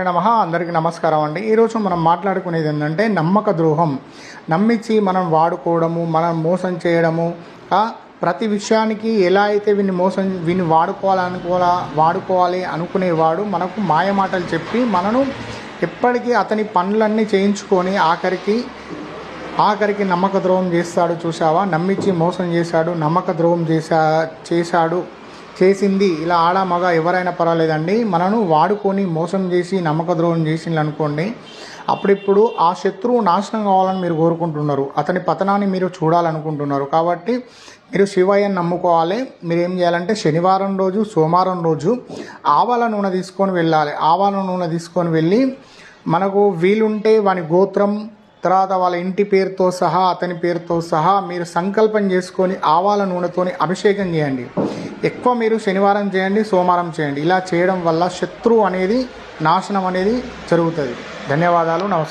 నమః అందరికీ నమస్కారం అండి. ఈరోజు మనం మాట్లాడుకునేది ఏంటంటే నమ్మక ద్రోహం. నమ్మించి మనం వాడుకోవడము, మనం మోసం చేయడము. ప్రతి విషయానికి ఎలా అయితే వీన్ని వాడుకోవాలి అనుకునేవాడు మనకు మాయమాటలు చెప్పి మనను ఎప్పటికీ అతని పనులన్నీ చేయించుకొని ఆఖరికి నమ్మక ద్రోహం చేస్తాడు. చూసావా, నమ్మించి మోసం చేశాడు, నమ్మక ద్రోహం చేసింది. ఇలా ఆడ మగ ఎవరైనా పర్వాలేదండి, మనను వాడుకొని మోసం చేసి నమ్మక ద్రోహం చేసిండ్రు అనుకోండి, అప్పుడిప్పుడు ఆ శత్రువు నాశనం కావాలని మీరు కోరుకుంటున్నారు, అతని పతనాన్ని మీరు చూడాలనుకుంటున్నారు. కాబట్టి మీరు శివయ్యని నమ్ముకోవాలి. మీరు ఏం చేయాలంటే శనివారం రోజు, సోమవారం రోజు ఆవాల నూనె తీసుకొని వెళ్ళాలి. ఆవాల నూనె తీసుకొని వెళ్ళి మనకు వీలుంటే వాని గోత్రం, తర్వాత వాళ్ళ ఇంటి పేరుతో సహా, అతని పేరుతో సహా మీరు సంకల్పం చేసుకొని ఆవాల నూనెతోని అభిషేకం చేయండి. ఎక్కువ మీరు శనివారం చేయండి, సోమవారం చేయండి. ఇలా చేయడం వల్ల శత్రువు అనేది నాశనం అనేది జరుగుతుంది. ధన్యవాదాలు. నమస్కారం.